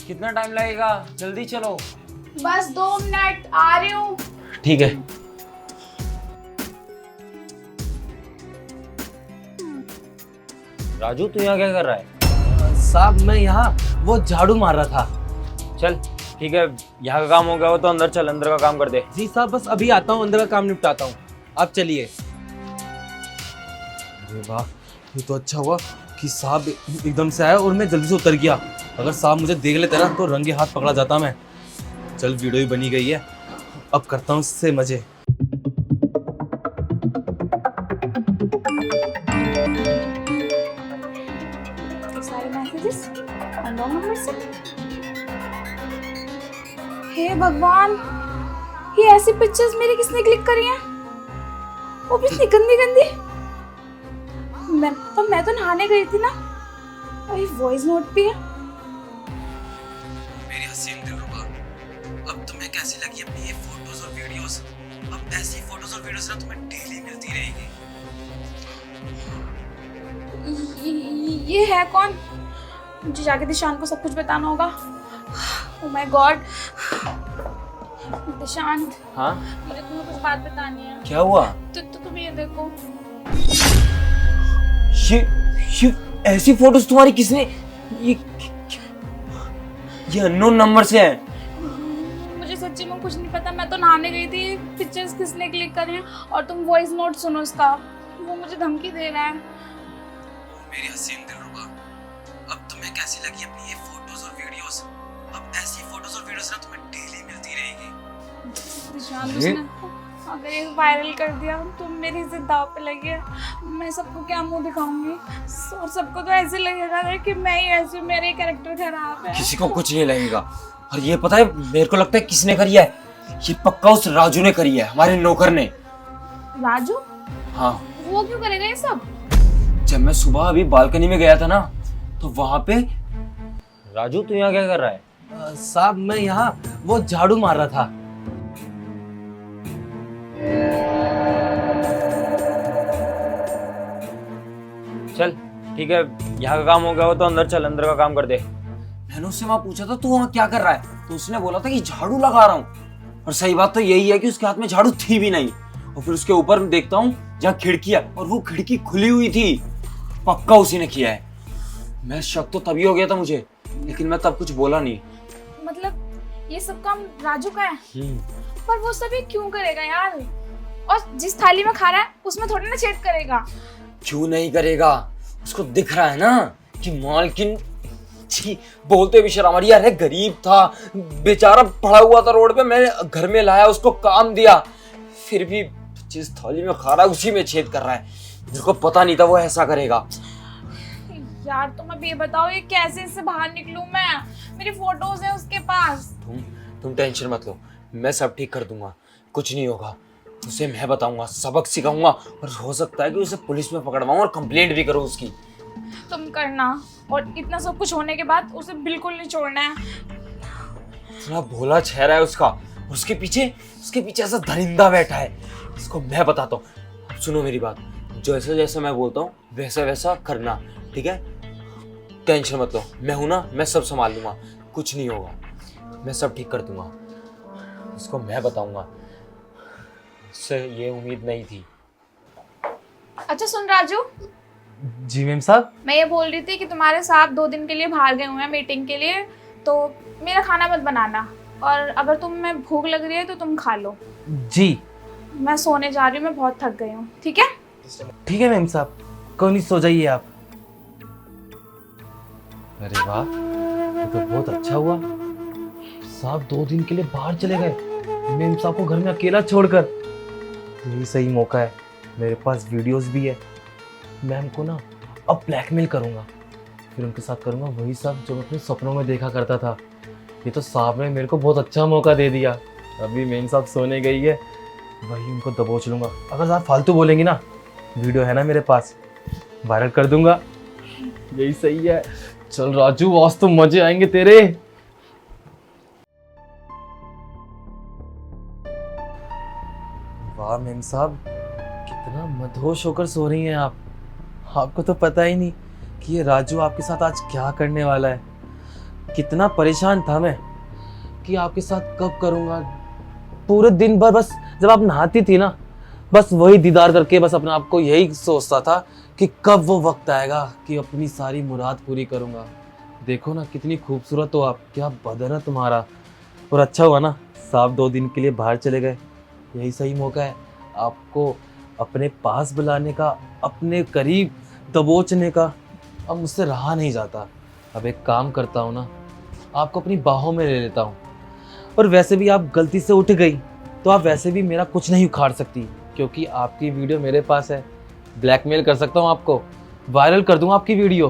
कितना टाइम लगेगा? जल्दी चलो। बस 2 मिनट, आ रही हूँ। ठीक है। राजू तू यहाँ क्या कर रहा है? साहब मैं यहाँ वो झाड़ू मार रहा था। चल ठीक है, यहाँ का काम हो गया हो तो अंदर चल, अंदर का काम कर दे। जी साहब बस अभी आता हूँ, अंदर का काम निपटाता हूँ, आप चलिए। अरे वाह, ये तो अच्छा हुआ कि साहब एकदम से आया और मैं जल्दी से उतर गया। अगर साहब मुझे देख लेते ना तो रंगे हाथ पकड़ा जाता मैं। चल वीडियो ही बनी गई है, अब करता हूँ इससे मजे। सारे मैसेजेस अननोन नंबर से। हे भगवान, ये ऐसी पिक्चर्स मेरी किसने क्लिक करी हैं? वो भी इतनी गंदी गंदी। मैं तो नहाने गई थी ना, और ये वॉइस नोट भी है। मेरी हसीन दिलरुबा, अब तुम्हें कैसी लगी अपनी ये फोटोज और वीडियोस? अब ऐसी फोटोज और वीडियोस ना तुम्हें डेली मिलती रहेगी। ये है कौन? मुझे जाके दिशान को सब कुछ बताना होगा। Oh my God. दिशांत, हाँ मुझे तुम्हें कुछ बात बतानी है। क्या हुआ? तो तुम ये देखो। ये ऐसी फोटोज तुम्हारी किसने? ये अननोन नंबर से है। मुझे सच्ची में कुछ नहीं पता, मैं तो नहाने गई थी। पिक्चर्स किसने क्लिक करी हैं? और तुम वॉइस नोट सुनो उसका, वो मुझे धमकी दे रहा है। मेरी हसीन दिलरुबा, अब तुम्हें कैसी लगी अपनी ये फोटोज और वीडियोस? अब ऐसी फोटोज और वीडियोस ना तुम्हें डेली मिलती रहेगी। दिशांत, उसने अगर ये वायरल कर दिया तो मेरी इज्जत दांव पे लगी है। मैं सबको क्या मुंह दिखाऊंगी? और सबको तो ऐसे लगेगा ना कि मैं ही ऐसी, मेरे कैरेक्टर खराब है। किसी को कुछ नहीं लगेगा। और ये पता है, मेरे को लगता है किसने करी है। ये पक्का उस राजू ने करी है, हमारे नौकर ने। राजू? हाँ। वो क्यों करेगा ये सब? जब मैं सुबह अभी बालकनी में गया था ना, तो वहां पे राजू तू यहाँ क्या कर रहा है? साहब मैं यहाँ वो झाड़ू मार रहा था। चल ठीक है, यहाँ का काम हो गया हो तो अंदर चल, अंदर का काम कर दे। मैंने उससे वहां पूछा था तू वहां क्या कर रहा है, तो उसने बोला था कि झाड़ू लगा रहा हूँ। और सही बात तो यही है कि उसके हाथ में झाड़ू थी भी नहीं। और फिर उसके ऊपर देखता हूँ जहाँ खिड़की है, और वो खिड़की खुली हुई थी। पक्का उसी ने किया है। मैं शक तो तभी हो गया था मुझे, लेकिन मैं तब कुछ बोला नहीं। मतलब ये सब काम राजू का है? पर वो सब ये क्यों करेगा यार? और जिस थाली में खा रहा है उसमें थोड़ी ना छेद करेगा। क्यों नहीं करेगा? उसको दिख रहा है ना कि मालकिन छी, बोलते भी शर्म आ रही है। अरे गरीब था बेचारा, पड़ा हुआ था रोड पे, मैंने घर में लाया, उसको काम दिया, फिर भी जिस थाली में खा रहा है उसी में छेद कर रहा है। मेरे को पता नहीं था वो ऐसा करेगा। यार तुम अब ये बताओ, ये कैसे इससे बाहर निकलूं मैं? मेरी फोटोज हैं उसके पास। तुम टेंशन मत लो, मैं सब ठीक कर दूंगा, कुछ नहीं होगा। उसे मैं बताऊंगा, सबक सिखाऊंगा, और हो सकता है कि उसे पुलिस में पकड़वाऊं और कंप्लेंट भी करूं उसकी। तुम करना, और इतना सब कुछ होने के बाद उसे बिल्कुल नहीं छोड़ना है। इतना भोला चेहरा है उसका, और उसके पीछे ऐसा दरिंदा बैठा है। इसको मैं बताता हूँ। अब सुनो मेरी बात, जैसे जैसे मैं बोलता हूँ वैसा वैसा करना, ठीक है? टेंशन मत लो, मैं हूं ना, मैं सब संभाल लूंगा, कुछ नहीं होगा, मैं सब ठीक कर दूंगा। इसको मैं बताऊंगा, इससे ये उम्मीद नहीं थी। अच्छा सुन राजू, जी मैम साहब। मैं ये बोल रही थी कि तुम्हारे साहब 2 दिन के लिए बाहर गए हुए हैं मीटिंग के लिए, तो मेरा खाना मत बनाना, और अगर तुम्हें भूख लग रही है तो तुम खा लो। जी मैं सोने जा रही हूँ, मैं बहुत थक गई हूँ। ठीक है? ठीक है मैम साहब, कोई नहीं, सो जाइए आप। अरे वाह, ये तो बहुत अच्छा हुआ। साहब 2 दिन के लिए बाहर चले गए, मैम साहब को घर में अकेला छोड़कर। यही सही मौका है, मेरे पास वीडियोस भी है। मैम को ना अब ब्लैकमेल करूंगा, फिर उनके साथ करूंगा वही सब जो मैं अपने सपनों में देखा करता था। ये तो साहब ने मेरे को बहुत अच्छा मौका दे दिया। अभी मैम साहब सोने गई है, वही उनको दबोच लूंगा। अगर साहब फालतू बोलेंगी ना, वीडियो है ना मेरे पास, वायरल कर दूंगा। यही सही है। चल राजू, आज तो मजे आएंगे तेरे। वाह मैम साहब, कितना मदहोश होकर सो रही हैं आप। आपको तो पता ही नहीं कि ये राजू आपके साथ आज क्या करने वाला है। कितना परेशान था मैं कि आपके साथ कब करूँगा। पूरे दिन भर बस जब आप नहाती थी ना, बस वही दीदार करके बस अपने आप को यही सोचता था कि कब वो वक्त आएगा कि अपनी सारी मुराद पूरी करूँगा। देखो ना कितनी खूबसूरत हो आप, क्या बदन है तुम्हारा। और अच्छा हुआ ना साहब 2 दिन के लिए बाहर चले गए, यही सही मौका है आपको अपने पास बुलाने का, अपने करीब दबोचने का। अब मुझसे रहा नहीं जाता। अब एक काम करता हूँ ना, आपको अपनी बाहों में ले लेता हूँ। और वैसे भी आप गलती से उठ गई तो आप वैसे भी मेरा कुछ नहीं उखाड़ सकती, क्योंकि आपकी वीडियो मेरे पास है। ब्लैकमेल कर सकता हूँ आपको, वायरल कर दूँगा आपकी वीडियो।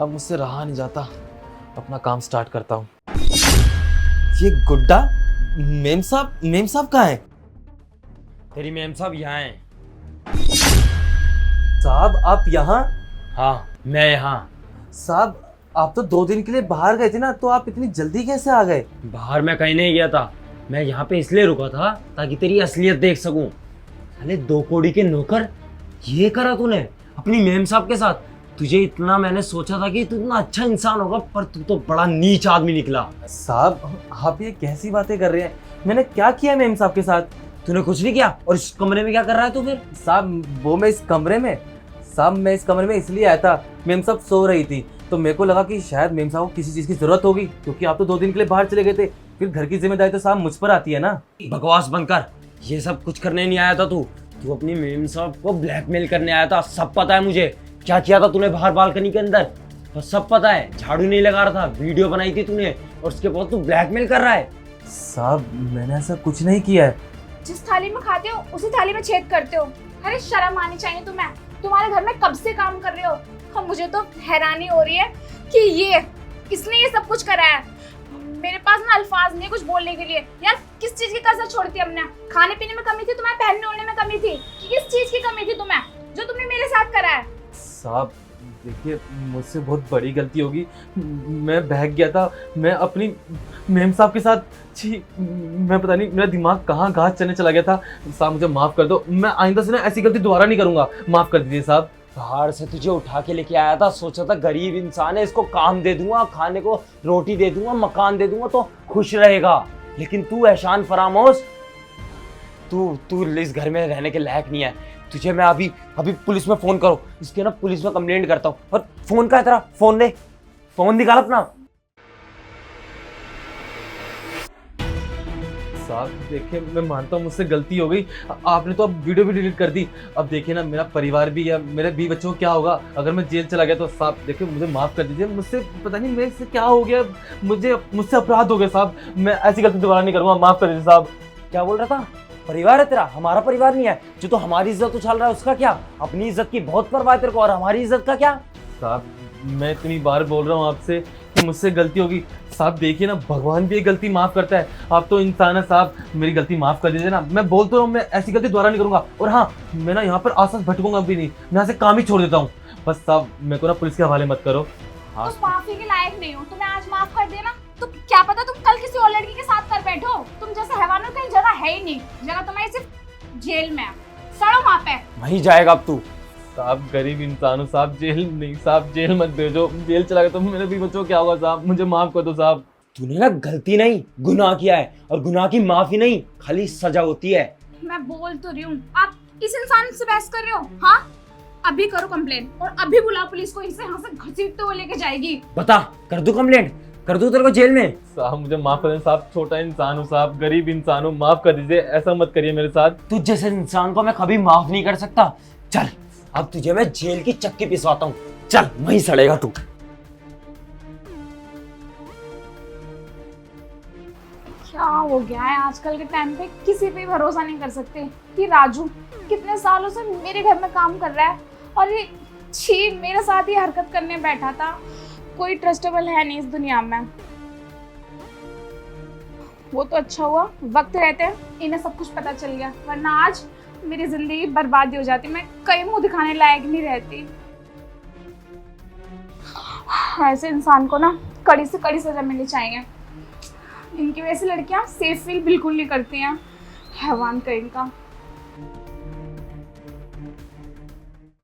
अब मुझसे रहा नहीं जाता, अपना काम स्टार्ट करता हूँ। ये गुड्डा मेम साहब कहाँ है? तेरी मैम साहब यहाँ हैं। साहब आप यहाँ? हाँ मैं यहाँ। साहब आप तो 2 दिन के लिए बाहर गए थे ना, तो आप इतनी जल्दी कैसे आ गए? बाहर मैं कहीं नहीं गया था, मैं यहाँ पे इसलिए रुका था ताकि तेरी असलियत देख सकूं। साले 2 कौड़ी के नौकर, ये करा तूने अपनी मैम साहब के साथ। तुझे इतना मैंने सोचा था कि तू इतना अच्छा इंसान होगा, पर तू तो बड़ा नीच आदमी निकला। साहब आप ये कैसी बातें कर रहे हैं? मैंने क्या किया मेम साहब के साथ? तूने कुछ नहीं किया। और इस कमरे में क्या कर रहा है तू फिर? साहब वो मैं इस कमरे में इसलिए आया था, मेम साहब सो रही थी तो मेरे को लगा कि शायद मेम साहब को किसी चीज़ की जरूरत होगी, क्योंकि आप तो 2 दिन के लिए बाहर चले गए थे। फिर घर की जिम्मेदारी तो साहब मुझ पर आती है ना। बकवास बंद कर, ये सब कुछ करने नहीं आया था तू अपनी मेम साहब को ब्लैकमेल करने आया था। सब पता है मुझे क्या किया था तूने बाहर बालकनी के अंदर, बस सब पता है। झाड़ू नहीं लगा रहा था, वीडियो बनाई थी तूने, और उसके बाद तू ब्लैकमेल कर रहा है। साहब मैंने ऐसा कुछ नहीं किया है। जिस थाली में खाते हो उसी थाली में छेद करते हो। अरे शर्म आनी चाहिए तुम्हें। तुम्हारे घर में कब से काम कर रहे हो, और मुझे तो हैरानी हो रही है कि इसने ये सब कुछ करा है। मेरे पास ना अल्फाज नहीं कुछ बोलने के लिए। यार किस चीज की कसर छोड़ती हमने? खाने पीने में कमी थी तुम्हें, पहनने ओढ़ने में कमी थी, कि किस चीज की कमी थी तुम्हें जो तुमने मेरे साथ करा है? साहब देखिए मुझसे बहुत बड़ी गलती होगी, मैं बहक गया था। मैं अपनी मेम साहब के साथ, छी मैं पता नहीं मेरा दिमाग कहाँ घात चलने चला गया था। साहब मुझे माफ़ कर दो, मैं आइंदा से ना ऐसी गलती दोबारा नहीं करूँगा। माफ़ कर दीजिए साहब। बाहर से तुझे उठा के लेके आया था, सोचा था गरीब इंसान है, इसको काम दे दूंगा, खाने को रोटी दे दूंगा, मकान दे दूंगा तो खुश रहेगा। लेकिन तू एहसान फरामोश, तू इस घर में रहने के लायक नहीं है। तुझे मैं अभी पुलिस में फोन करो, इसके ना पुलिस में कंप्लेंट करता हूँ। और फोन का है तेरा? फोन ले, फोन निकाल अपना। साहब देखिए मैं मानता हूँ मुझसे गलती हो गई, आपने तो अब वीडियो भी डिलीट कर दी। अब देखिए ना मेरा परिवार भी है, मेरे 20 बच्चों को क्या होगा अगर मैं जेल चला गया तो। साहब देखिए मुझे माफ़ कर दीजिए, मुझसे पता नहीं मेरे से क्या हो गया, मुझसे अपराध हो गया साहब। मैं ऐसी गलती दोबारा नहीं करूँगा, माफ़ कर दीजिए साहब। क्या बोल रहा था? परिवार है तेरा, हमारा परिवार नहीं है। जो तो हमारी इज्जत उछाल रहा है उसका क्या? अपनी इज्जत की बहुत परवाह है तेरे को, और हमारी इज्जत का क्या? साहब मैं इतनी बार बोल रहा हूँ आपसे कि मुझसे गलती होगी। साहब देखिए ना भगवान भी एक गलती माफ़ करता है, आप तो इंसान है साहब, मेरी गलती माफ़ कर दीजिए ना। मैं बोल तो रहा हूँ मैं ऐसी गलती दोबारा नहीं करूँगा। और हाँ मैं ना यहाँ पर आसपास भटकूंगा भी नहीं, मैं यहाँ से काम ही छोड़ देता हूँ। बस साहब मेरे को ना पुलिस के हवाले मत करो। हाँ तुम माफी के लायक नहीं हो, तुम्हें आज माफ कर देना तो क्या पता तुम कल किसी और लड़की के साथ कर बैठो। तुम जैसे हैवानों की जगह है ही नहीं, जगह तुम्हारी सिर्फ जेल में है। सड़ो वहाँ पे। वहीं जाएगा अब तू। साहब गरीब इंसान हो साहब, जेल नहीं साहब, जेल मत भेजो। जेल चला गया तो मेरे भी बच्चों को क्या होगा साहब, मुझे माफ़ कर दो साहब। तूने ना गलती नहीं गुनाह किया है, और गुनाह की माफी नहीं खाली सजा होती है। मैं बोल तो रही हूँ, आप इस इंसान से बहस कर रहे हो? हाँ अभी करो कंप्लेन, और अभी बुलाओ पुलिस को, इसे यहाँ से घसीटते हुए लेके जाएगी। बता, कर दूं कंप्लेंट? कर दूं तेरे को जेल में? साहब मुझे माफ़ कर दें साहब, छोटा इंसान हूँ साहब, गरीब इंसान हूँ, माफ़ कर दीजिए, ऐसा मत करिए मेरे साथ। तुझ जैसे इंसान को मैं कभी माफ नहीं कर सकता। चल अब तुझे मैं जेल की चक्की पिसवाता हूँ, चल वहीं सड़ेगा तू। क्या हो गया है आजकल के टाइम पे, किसी पे भरोसा नहीं कर सकते। कि राजू कितने सालों से मेरे घर में काम कर रहा है, और ये छी मेरे साथ ही हरकत करने बैठा था। कोई ट्रस्टेबल है नहीं इस दुनिया में। वो तो अच्छा हुआ वक्त रहते इन्हें सब कुछ पता चल गया, वरना आज मेरी जिंदगी बर्बाद हो जाती, मैं कहीं मुंह दिखाने लायक नहीं रहती। ऐसे इंसान को ना कड़ी से कड़ी सजा मिलनी चाहिए। इनकी वजह से लड़कियां सेफ फील बिल्कुल नहीं करती हैं। हैवान कहीं का।